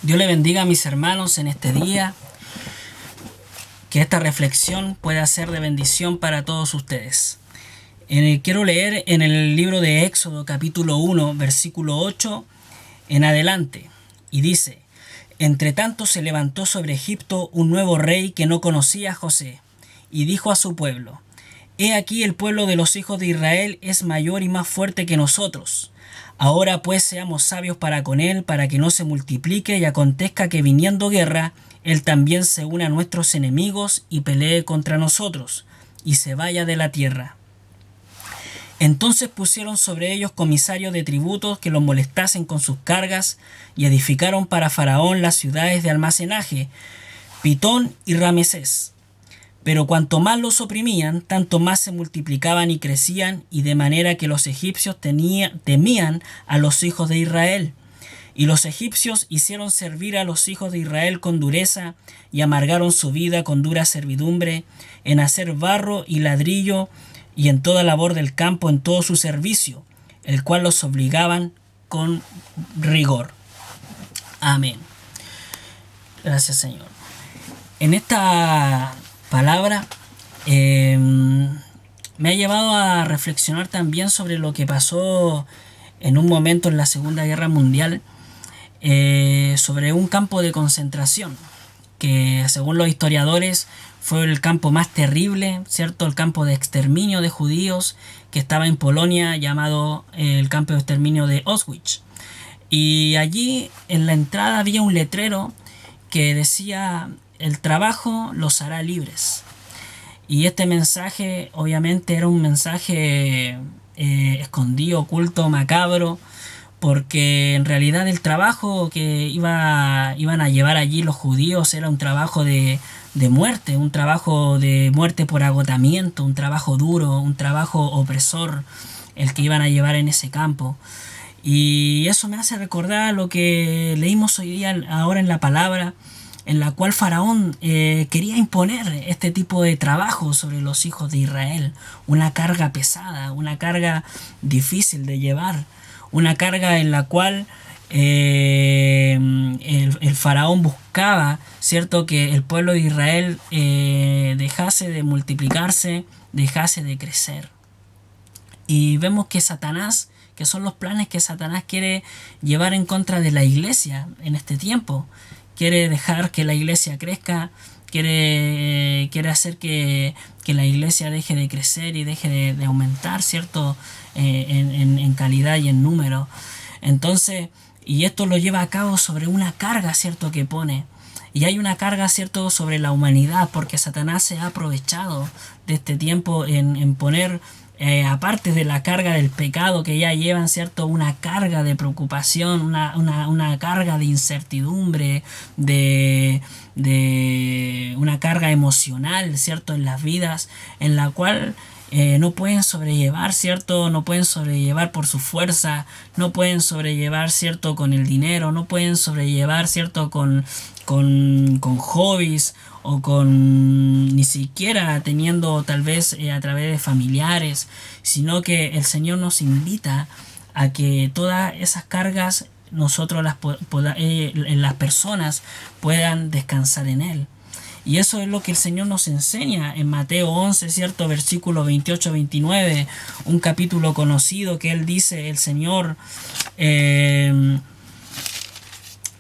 Dios le bendiga a mis hermanos en este día, que esta reflexión pueda ser de bendición para todos ustedes. Quiero leer en el libro de Éxodo capítulo 1, versículo 8 en adelante, y dice: Entre tanto se levantó sobre Egipto un nuevo rey que no conocía a José, y dijo a su pueblo: He aquí el pueblo de los hijos de Israel es mayor y más fuerte que nosotros. Ahora pues seamos sabios para con él, para que no se multiplique y acontezca que viniendo guerra, él también se una a nuestros enemigos y pelee contra nosotros, y se vaya de la tierra. Entonces pusieron sobre ellos comisarios de tributos que los molestasen con sus cargas, y edificaron para Faraón las ciudades de almacenaje, Pitón y Ramesés. Pero cuanto más los oprimían, tanto más se multiplicaban y crecían, y de manera que los egipcios temían a los hijos de Israel. Y los egipcios hicieron servir a los hijos de Israel con dureza, y amargaron su vida con dura servidumbre, en hacer barro y ladrillo, y en toda labor del campo, en todo su servicio, el cual los obligaban con rigor. Amén. Gracias, Señor. En esta palabra me ha llevado a reflexionar también sobre lo que pasó en un momento en la Segunda Guerra Mundial, sobre un campo de concentración que, según los historiadores, fue el campo más terrible, ¿cierto? El campo de exterminio de judíos que estaba en Polonia, llamado el campo de exterminio de Auschwitz. Y allí en la entrada había un letrero que decía: el trabajo los hará libres. Y este mensaje obviamente era un mensaje escondido, oculto, macabro, porque en realidad el trabajo que iban a llevar allí los judíos era un trabajo de muerte, un trabajo de muerte por agotamiento, un trabajo duro, un trabajo opresor, el que iban a llevar en ese campo. Y eso me hace recordar lo que leímos hoy día, ahora en la palabra, en la cual Faraón quería imponer este tipo de trabajo sobre los hijos de Israel. Una carga pesada, una carga difícil de llevar, una carga en la cual el faraón buscaba, ¿cierto?, que el pueblo de Israel dejase de multiplicarse, dejase de crecer. Y vemos que Satanás, que son los planes que Satanás quiere llevar en contra de la iglesia en este tiempo. Quiere dejar que la iglesia crezca, quiere hacer que la iglesia deje de crecer y deje de aumentar, ¿cierto?, en calidad y en número. Entonces, y esto lo lleva a cabo sobre una carga, ¿cierto?, que pone. Y hay una carga, ¿cierto?, sobre la humanidad, porque Satanás se ha aprovechado de este tiempo en poner, aparte de la carga del pecado que ya llevan, ¿cierto?, una carga de preocupación, una carga de incertidumbre, de una carga emocional, ¿cierto?, en las vidas, en la cual no pueden sobrellevar, ¿cierto? No pueden sobrellevar por su fuerza, no pueden sobrellevar, ¿cierto?, con el dinero, no pueden sobrellevar, ¿cierto?, con hobbies, o con ni siquiera teniendo tal vez a través de familiares, sino que el Señor nos invita a que todas esas cargas nosotros las personas puedan descansar en Él. Y eso es lo que el Señor nos enseña en Mateo 11, ¿cierto?, versículo 28-29, un capítulo conocido que Él dice, el Señor: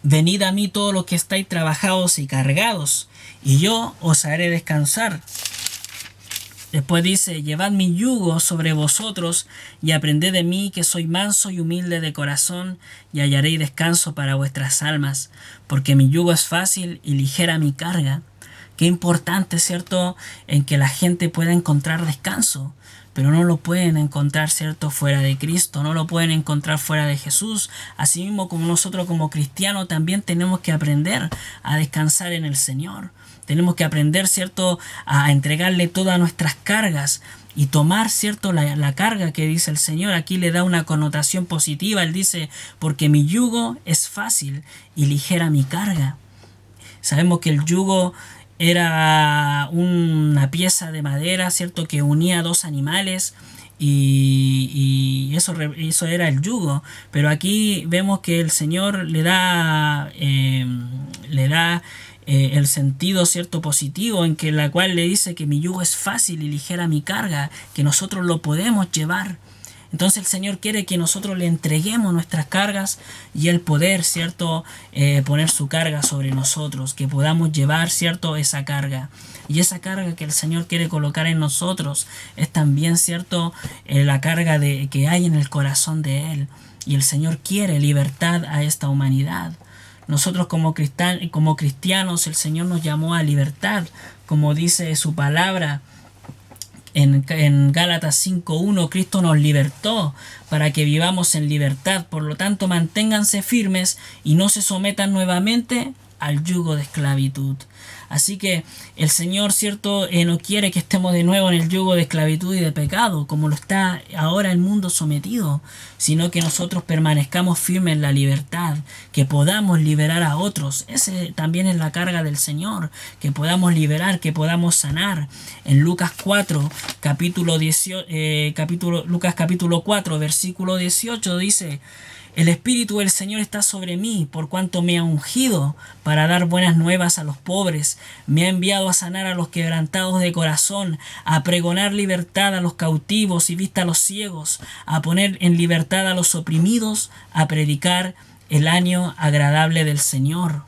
venid a mí todos los que estáis trabajados y cargados, y yo os haré descansar. Después dice: llevad mi yugo sobre vosotros y aprended de mí, que soy manso y humilde de corazón, y hallaréis descanso para vuestras almas, porque mi yugo es fácil y ligera mi carga. Qué importante, ¿cierto?, en que la gente pueda encontrar descanso, pero no lo pueden encontrar, ¿cierto?, fuera de Cristo, no lo pueden encontrar fuera de Jesús. Asimismo, como nosotros como cristianos también tenemos que aprender a descansar en el Señor. Tenemos que aprender, ¿cierto?, a entregarle todas nuestras cargas y tomar, ¿cierto?, la carga que dice el Señor. Aquí le da una connotación positiva. Él dice: porque mi yugo es fácil y ligera mi carga. Sabemos que el yugo era una pieza de madera, ¿cierto?, que unía dos animales, y eso era el yugo. Pero aquí vemos que el Señor le da el sentido cierto positivo, en que la cual le dice que mi yugo es fácil y ligera mi carga, que nosotros lo podemos llevar. Entonces el Señor quiere que nosotros le entreguemos nuestras cargas y el poder, ¿cierto? Poner su carga sobre nosotros, que podamos llevar, ¿cierto? Esa carga. Y esa carga que el Señor quiere colocar en nosotros es también, ¿cierto? La carga que hay en el corazón de Él. Y el Señor quiere libertad a esta humanidad. Nosotros como cristianos, el Señor nos llamó a libertad, como dice su palabra. En Gálatas 5:1, Cristo nos libertó para que vivamos en libertad. Por lo tanto, manténganse firmes y no se sometan nuevamente al yugo de esclavitud. Así que el Señor, ¿cierto? No quiere que estemos de nuevo en el yugo de esclavitud y de pecado, como lo está ahora el mundo sometido, sino que nosotros permanezcamos firmes en la libertad, que podamos liberar a otros. Ese también es la carga del Señor, que podamos liberar, que podamos sanar. En Lucas 4, Lucas capítulo 4, versículo 18 dice: el Espíritu del Señor está sobre mí, por cuanto me ha ungido para dar buenas nuevas a los pobres. Me ha enviado a sanar a los quebrantados de corazón, a pregonar libertad a los cautivos y vista a los ciegos, a poner en libertad a los oprimidos, a predicar el año agradable del Señor.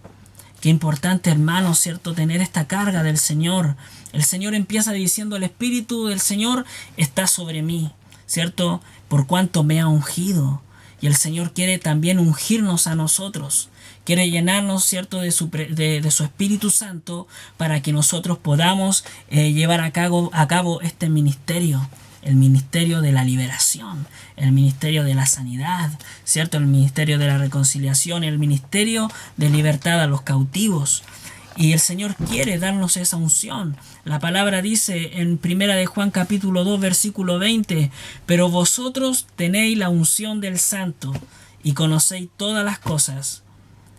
Qué importante, hermanos, ¿cierto? Tener esta carga del Señor. El Señor empieza diciendo: el Espíritu del Señor está sobre mí, ¿cierto? Por cuanto me ha ungido. Y el Señor quiere también ungirnos a nosotros. Quiere llenarnos, ¿cierto?, de su Espíritu Santo para que nosotros podamos llevar a cabo este ministerio. El ministerio de la liberación, el ministerio de la sanidad, ¿cierto? El ministerio de la reconciliación, el ministerio de libertad a los cautivos. Y el Señor quiere darnos esa unción. La palabra dice en 1 de Juan capítulo 2 versículo 20: pero vosotros tenéis la unción del Santo y conocéis todas las cosas,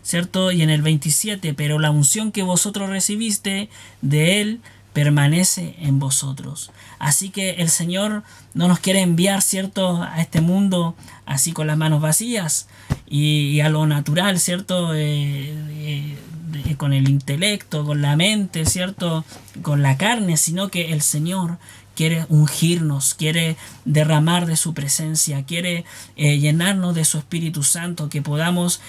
¿cierto? Y en el 27: pero la unción que vosotros recibiste de Él permanece en vosotros. Así que el Señor no nos quiere enviar, ¿cierto?, a este mundo así con las manos vacías y a lo natural, ¿cierto?, con el intelecto, con la mente, ¿cierto?, con la carne, sino que el Señor quiere ungirnos, quiere derramar de su presencia, quiere llenarnos de su Espíritu Santo, que podamos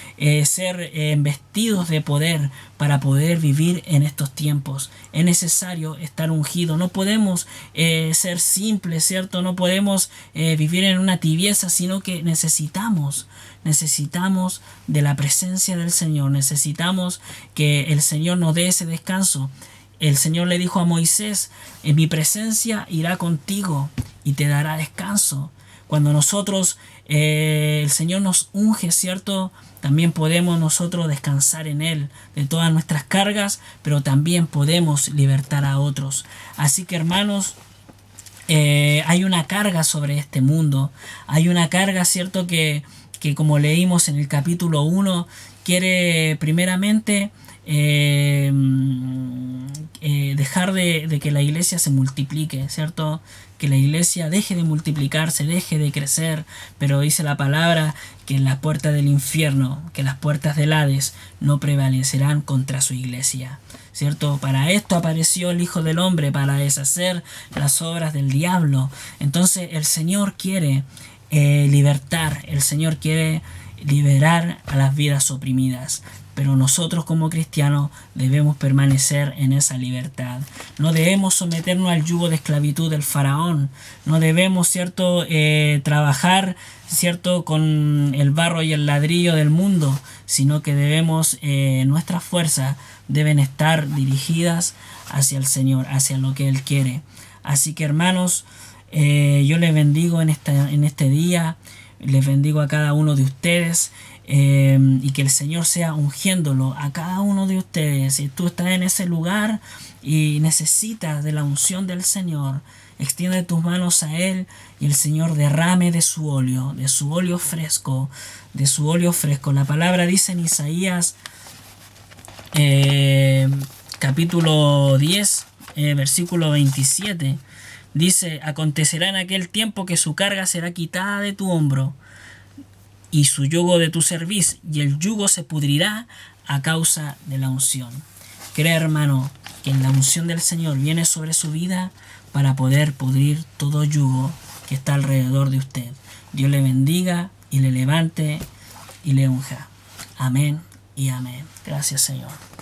ser vestidos de poder para poder vivir en estos tiempos. Es necesario estar ungido, no podemos ser simples, ¿cierto? No podemos vivir en una tibieza, sino que necesitamos de la presencia del Señor, necesitamos que el Señor nos dé ese descanso. El Señor le dijo a Moisés: en mi presencia irá contigo y te dará descanso. Cuando nosotros, el Señor nos unge, ¿cierto?, también podemos nosotros descansar en Él de todas nuestras cargas, pero también podemos libertar a otros. Así que, hermanos, hay una carga sobre este mundo. Hay una carga, ¿cierto?, que como leímos en el capítulo 1, quiere primeramente dejar de que la iglesia se multiplique, ¿cierto? Que la iglesia deje de multiplicarse, deje de crecer, pero dice la palabra que en la puerta del infierno, que las puertas del Hades no prevalecerán contra su iglesia, ¿cierto? Para esto apareció el Hijo del Hombre, para deshacer las obras del diablo. Entonces el Señor quiere libertar, el Señor quiere liberar a las vidas oprimidas. Pero nosotros como cristianos debemos permanecer en esa libertad. No debemos someternos al yugo de esclavitud del faraón. No debemos, ¿cierto?, trabajar, ¿cierto?, con el barro y el ladrillo del mundo, sino que debemos, nuestras fuerzas deben estar dirigidas hacia el Señor, hacia lo que Él quiere. Así que, hermanos, yo les bendigo en este día. Les bendigo a cada uno de ustedes. Y que el Señor sea ungiéndolo a cada uno de ustedes. Si tú estás en ese lugar y necesitas de la unción del Señor, extiende tus manos a Él y el Señor derrame de su óleo fresco, La palabra dice en Isaías capítulo 10, versículo 27: Dice, acontecerá en aquel tiempo que su carga será quitada de tu hombro y su yugo de tu cerviz, y el yugo se pudrirá a causa de la unción. Cree, hermano, que en la unción del Señor viene sobre su vida para poder pudrir todo yugo que está alrededor de usted. Dios le bendiga y le levante y le unja. Amén y amén. Gracias, Señor.